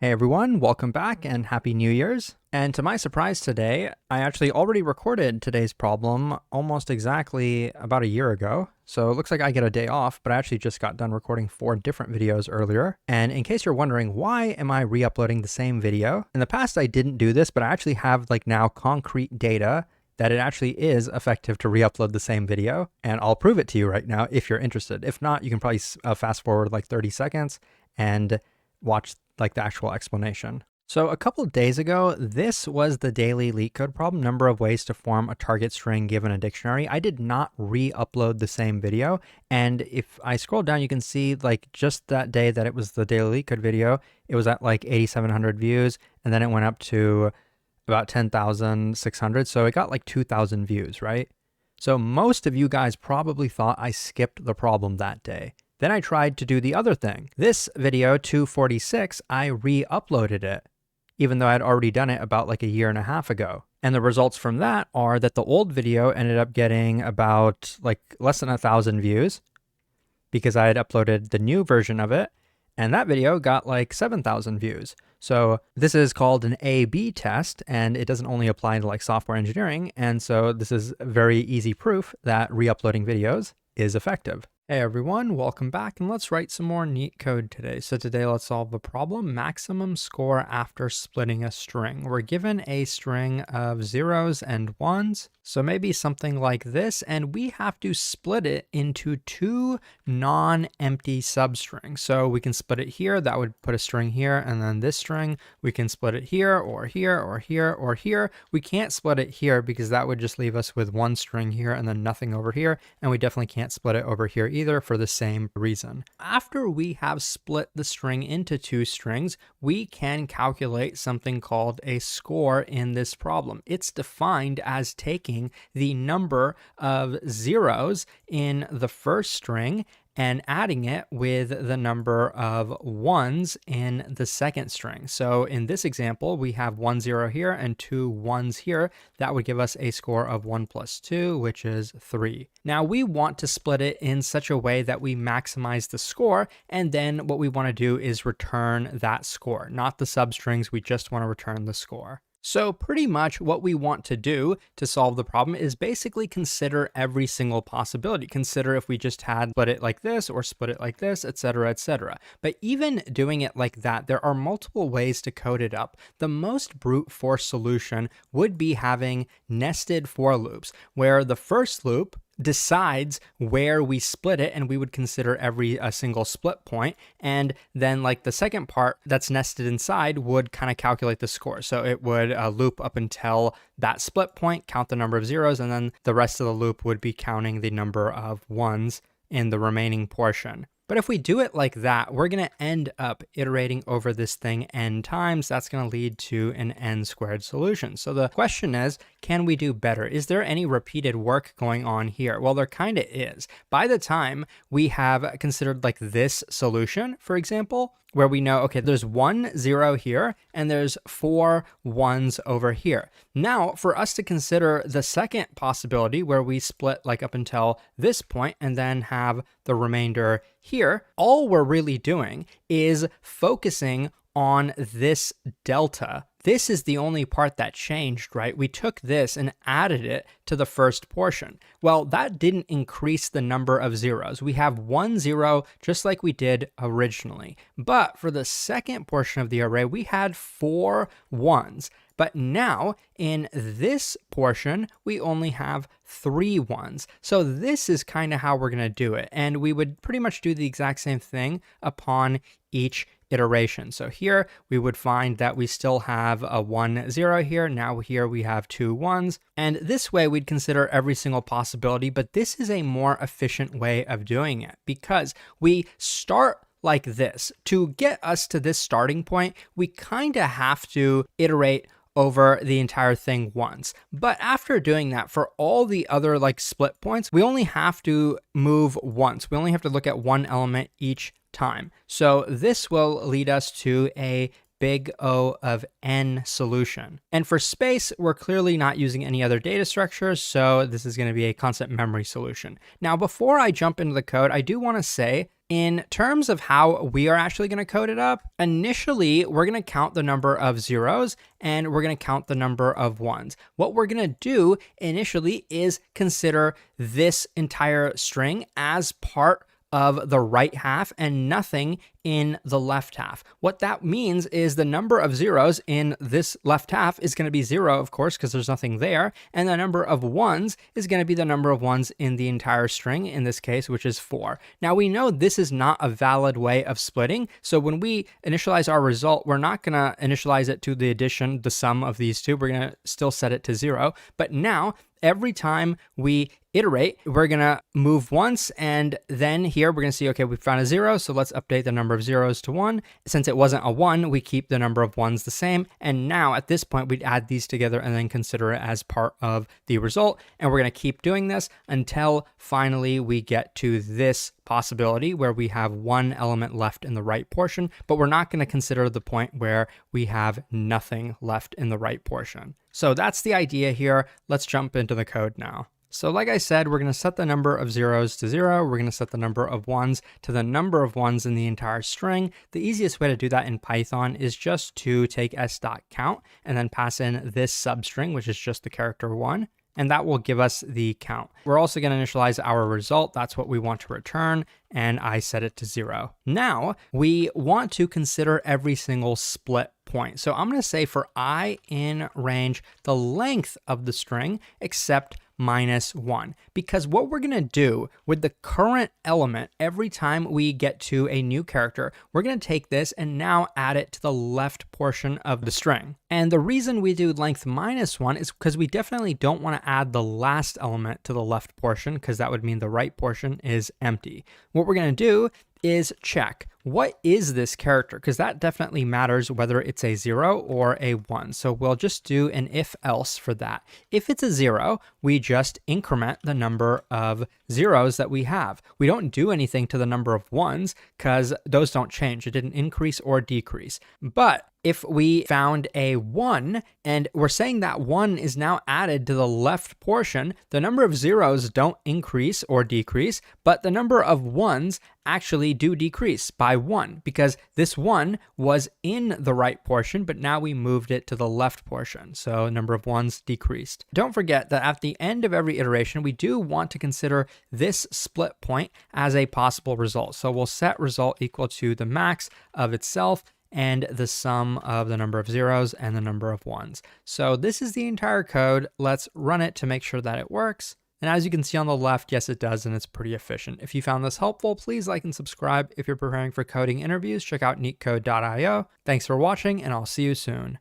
Hey everyone, welcome back and Happy New Year's. And to my surprise today, I actually already recorded today's problem almost exactly about a year ago. So it looks like I get a day off, but I actually just got done recording 4 different videos earlier. And in case you're wondering, why am I re-uploading the same video? In the past, I didn't do this, but I actually have now concrete data that it actually is effective to re-upload the same video. And I'll prove it to you right now if you're interested. If not, you can probably fast forward 30 seconds and watch the actual explanation. So a couple of days ago, this was the daily Leetcode problem, number of ways to form a target string given a dictionary. I did not re-upload the same video. And if I scroll down, you can see just that day that it was the daily Leetcode video, it was at 8,700 views. And then it went up to about 10,600. So it got 2,000 views, right? So most of you guys probably thought I skipped the problem that day. Then I tried to do the other thing. This video, 246, I re-uploaded it, even though I'd already done it about a year and a half ago. And the results from that are that the old video ended up getting about less than 1,000 views because I had uploaded the new version of it. And that video got 7,000 views. So this is called an A/B test, and it doesn't only apply to software engineering. And so this is very easy proof that re-uploading videos is effective. Hey everyone, welcome back, and let's write some more neat code today. So today let's solve the problem, maximum score after splitting a string. We're given a string of zeros and ones, so maybe something like this, and we have to split it into 2 non-empty substrings. So we can split it here, that would put a string here, and then this string, we can split it here, or here, or here, or here. We can't split it here because that would just leave us with 1 string here and then nothing over here, and we definitely can't split it over here either for the same reason. After we have split the string into 2 strings, we can calculate something called a score in this problem. It's defined as taking the number of zeros in the first string and adding it with the number of ones in the second string. So in this example, we have 1 0 here and 2 1s here. That would give us a score of 1 plus 2, which is 3. Now we want to split it in such a way that we maximize the score, and then what we want to do is return that score, not the substrings. We just want to return the score. So pretty much what we want to do to solve the problem is basically consider every single possibility. Consider if we just had split it like this or split it like this, etc., etc. But even doing it like that, there are multiple ways to code it up. The most brute force solution would be having nested for loops, where the first loop decides where we split it, and we would consider every single split point, and then the second part that's nested inside would kind of calculate the score. So it would loop up until that split point, count the number of zeros, and then the rest of the loop would be counting the number of ones in the remaining portion. But if we do it like that, we're going to end up iterating over this thing n times. That's going to lead to an n squared solution. So the question is, can we do better? Is there any repeated work going on here? Well, there kind of is. By the time we have considered this solution, for example, where we know, okay, there's 1 0 here, and there's 4 1s over here. Now, for us to consider the second possibility where we split up until this point and then have the remainder here, all we're really doing is focusing on this delta. This is the only part that changed, right? We took this and added it to the first portion. Well, that didn't increase the number of zeros. We have 1 0 just like we did originally. But for the second portion of the array, we had 4 1s. But now in this portion, we only have 3 1s. So this is kind of how we're going to do it. And we would pretty much do the exact same thing upon each iteration. So here we would find that we still have a 1 0 here. Now here we have 2 1s. And this way we'd consider every single possibility, but this is a more efficient way of doing it because we start like this. To get us to this starting point, we kind of have to iterate over the entire thing once. But after doing that, for all the other split points, we only have to move once. We only have to look at one element each time. So this will lead us to a big O of n solution. And for space, we're clearly not using any other data structures, so this is going to be a constant memory solution. Now, before I jump into the code, I do want to say In terms of how we are actually going to code it up, initially, we're going to count the number of zeros and we're going to count the number of ones. What we're going to do initially is consider this entire string as part of the right half and nothing in the left half. What that means is the number of zeros in this left half is going to be 0, of course, because there's nothing there, and the number of ones is going to be the number of ones in the entire string, in this case, which is 4. Now, we know this is not a valid way of splitting, so when we initialize our result, we're not going to initialize it to the addition, the sum of these two. We're going to still set it to 0, but now, every time we iterate, we're going to move once, and then here we're going to see, okay, we found a 0, so let's update the number of zeros to 1. Since it wasn't a 1, we keep the number of ones the same, and now at this point, we'd add these together and then consider it as part of the result, and we're going to keep doing this until finally we get to this possibility where we have one element left in the right portion, but we're not going to consider the point where we have nothing left in the right portion. So that's the idea here. Let's jump into the code now. So like I said, we're going to set the number of zeros to 0. We're going to set the number of ones to the number of ones in the entire string. The easiest way to do that in Python is just to take s.count and then pass in this substring, which is just the character 1. And that will give us the count. We're also going to initialize our result. That's what we want to return. And I set it to 0. Now we want to consider every single split point. So I'm going to say for I in range, the length of the string except -1, because what we're going to do with the current element, every time we get to a new character, we're going to take this and now add it to the left portion of the string. And the reason we do length -1 is because we definitely don't want to add the last element to the left portion, because that would mean the right portion is empty. What we're going to do is check, what is this character? Because that definitely matters whether it's a 0 or a 1. So we'll just do an if else for that. If it's a 0, we just increment the number of zeros that we have. We don't do anything to the number of ones because those don't change. It didn't increase or decrease. But if we found a 1 and we're saying that 1 is now added to the left portion, the number of zeros don't increase or decrease, but the number of ones actually do decrease by 1 because this 1 was in the right portion, but now we moved it to the left portion. So the number of ones decreased. Don't forget that at the end of every iteration, we do want to consider this split point as a possible result. So we'll set result equal to the max of itself and the sum of the number of zeros and the number of ones. So this is the entire code. Let's run it to make sure that it works. And as you can see on the left, yes, it does, and it's pretty efficient. If you found this helpful, please like and subscribe. If you're preparing for coding interviews, check out Leetcode.io. Thanks for watching, and I'll see you soon.